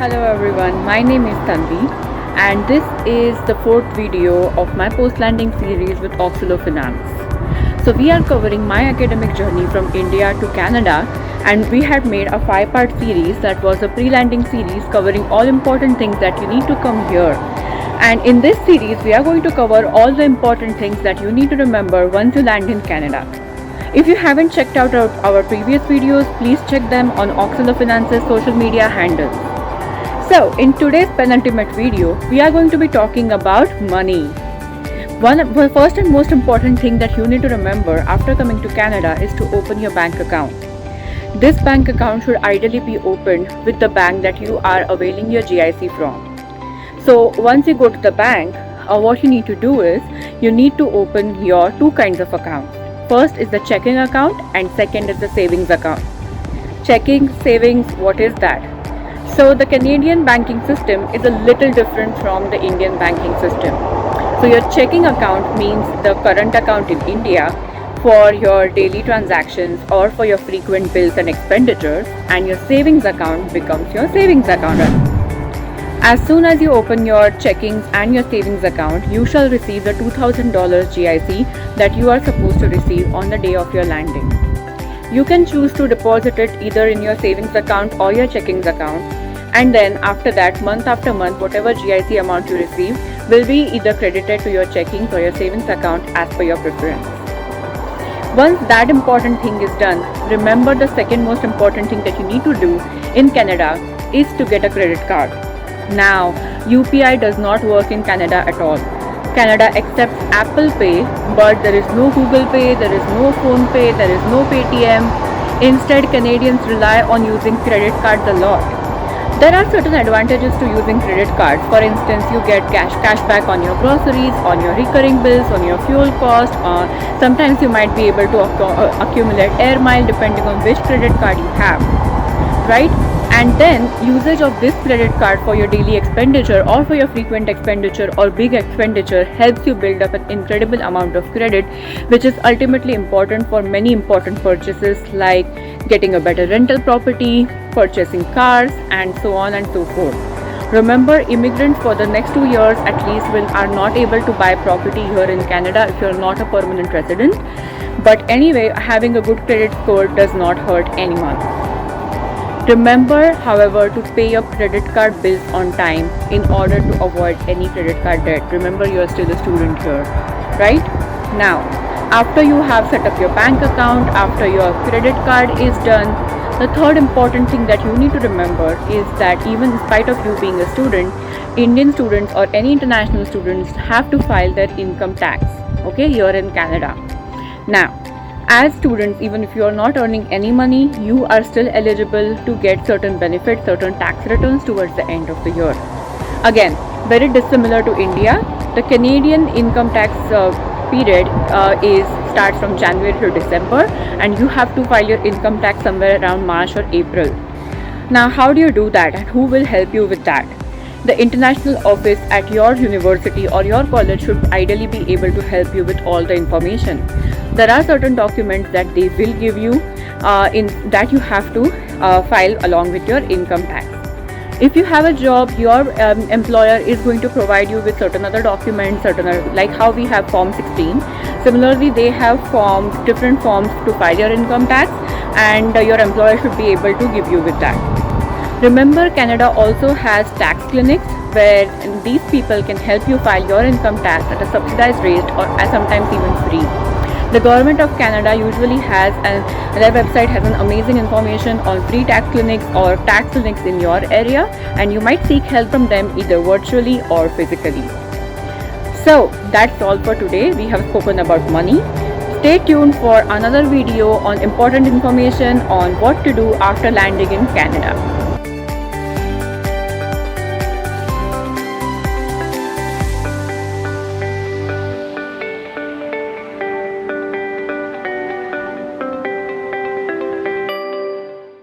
Hello everyone, my name is Tanvi and this is the fourth video of my post-landing series with Auxilo Finance. So we are covering my academic journey from India to Canada, and we had made a 5-part series that was a pre-landing series covering all important things that you need to come here. And in this series we are going to cover all the important things that you need to remember once you land in Canada. If you haven't checked out our previous videos, please check them on Auxilo Finance's social media handles. So, in today's penultimate video, we are going to be talking about money. The first and most important thing that you need to remember after coming to Canada is to open your bank account. This bank account should ideally be opened with the bank that you are availing your GIC from. So, once you go to the bank, what you need to do is, you need to open your two kinds of accounts. First is the checking account and second is the savings account. Checking, savings, what is that? So the Canadian banking system is a little different from the Indian banking system. So your checking account means the current account in India for your daily transactions or for your frequent bills and expenditures, and your savings account becomes your savings account. As soon as you open your checkings and your savings account, you shall receive the $2,000 GIC that you are supposed to receive on the day of your landing. You can choose to deposit it either in your savings account or your checkings account, and then after that, month after month, whatever GIC amount you receive will be either credited to your checkings or your savings account as per your preference. Once that important thing is done, remember the second most important thing that you need to do in Canada is to get a credit card. Now, UPI does not work in Canada at all. Canada accepts Apple Pay, but there is no Google Pay, there is no Phone Pay, there is no Paytm. Instead, Canadians rely on using credit cards a lot. There are certain advantages to using credit cards. For instance, you get cash back on your groceries, on your recurring bills, on your fuel cost, or sometimes you might be able to accumulate air mile depending on which credit card you have, right? And then usage of this credit card for your daily expenditure or for your frequent expenditure or big expenditure helps you build up an incredible amount of credit, which is ultimately important for many important purchases like getting a better rental property, purchasing cars, and so on and so forth. Remember, immigrants for the next 2 years at least are not able to buy property here in Canada if you're not a permanent resident. But anyway, having a good credit score does not hurt anyone. Remember, however, to pay your credit card bills on time in order to avoid any credit card debt. Remember, you're still a student here, right? Now, after you have set up your bank account, after your credit card is done, the third important thing that you need to remember is that even in spite of you being a student, Indian students or any international students have to file their income tax, okay, here in Canada. Now, as students, even if you are not earning any money, you are still eligible to get certain benefits, certain tax returns towards the end of the year. Again, very dissimilar to India. The Canadian income tax period starts from January to December, and you have to file your income tax somewhere around March or April. Now, how do you do that, and who will help you with that? The international office at your university or your college should ideally be able to help you with all the information. There are certain documents that they will give you that you have to file along with your income tax. If you have a job, your employer is going to provide you with certain other documents, like how we have Form 16. Similarly, they have different forms to file your income tax, and your employer should be able to give you with that. Remember, Canada also has tax clinics where these people can help you file your income tax at a subsidized rate or sometimes even free. The government of Canada usually has, their website has an amazing information on free tax clinics or tax clinics in your area, and you might seek help from them either virtually or physically. So that's all for today. We have spoken about money. Stay tuned for another video on important information on what to do after landing in Canada.